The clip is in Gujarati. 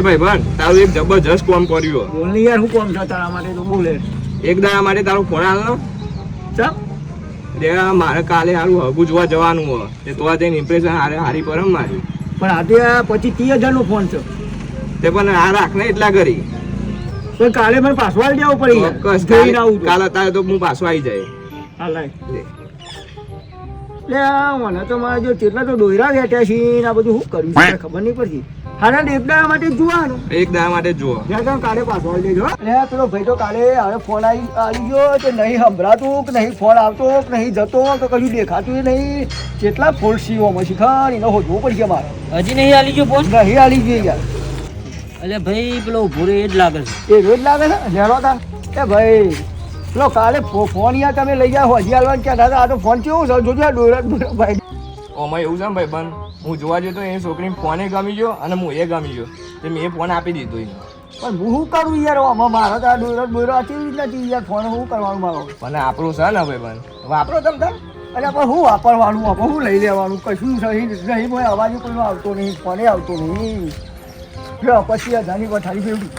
ભાઈ બન તારું એક જબરજસ્ત કામ કર્યું બોલ ને યાર, હું કોમ છે તારા માટે તો બોલે. એક દાડા માટે તારો ફોન આલનો ચાલ રે મારે કાલે હારું હગું જોવા જવાનું હોય તે તો આ જઈને ઇમ્પ્રેશન હારી પરમ મારી પણ આજે પછી 30,000 નો ફોન છે. તે પણ આ રાખ ને એટલા કરી પણ કાલે મને પાછો આવી જવું પડે યાર. ચોક્કસ જોઈને આવું કાલે તારે તો હું પાછો આવી જાય હા લાય લે મને તો મારે જો કેટલા તો દોયરા બેઠ્યા છે ને આ બધું શું કર્યું છે ખબર નહીં પડતી. હારા એક દાડા માટે જ જોવાનું. એક દાડા માટે જુઓ ત્યાં કાલે પાછો આવી લેજો. એટલે પેલો ભાઈ તો કાલે હવે ફોન આવી ગયો તો નહીં સંભળાતું કે નહીં ફોન આવતો કે નહીં જતો કે કશું દેખાતું નહીં. કેટલા ફોન સીવો શીખર એને હોદવું પડશે મારે. હજી નહીં આલી ગયો ફોન? નહીં આલી ગયો યાર. એટલે ભાઈ પેલો ઉભો રે એ જ લાગે છે. એ રોજ લાગે છે લેરો તા એ ભાઈ પેલો કાલે ફોન યાર તમે લઈ ગયા હજી હાલવાનું ક્યાં દાદા આ તો ફોન કેવું છે જોજો આ ડોરા ભાઈ. ઓમાં એવું છે ને ભાઈ બન હું જોવા જતો એ છોકરીને ફોને ગમી ગયો અને હું એ ગમી ગયો તો મેં એ ફોન આપી દીધો એને. પણ હું શું કરું યાર આમાં મારા તો આ ડોરા કેવી રીતના છે યાર ફોન શું કરવાનું મારો. પણ આપણું છે ને ભાઈ બન વાપરો તમ તાર અરે પણ હું વાપરવાનું આપણે શું લઈ લેવાનું કશું નહીં નહીં અવાજ કોઈનો આવતો નહીં ફોને આવતો નહીં પછી 1000ની પથારી ફેરવી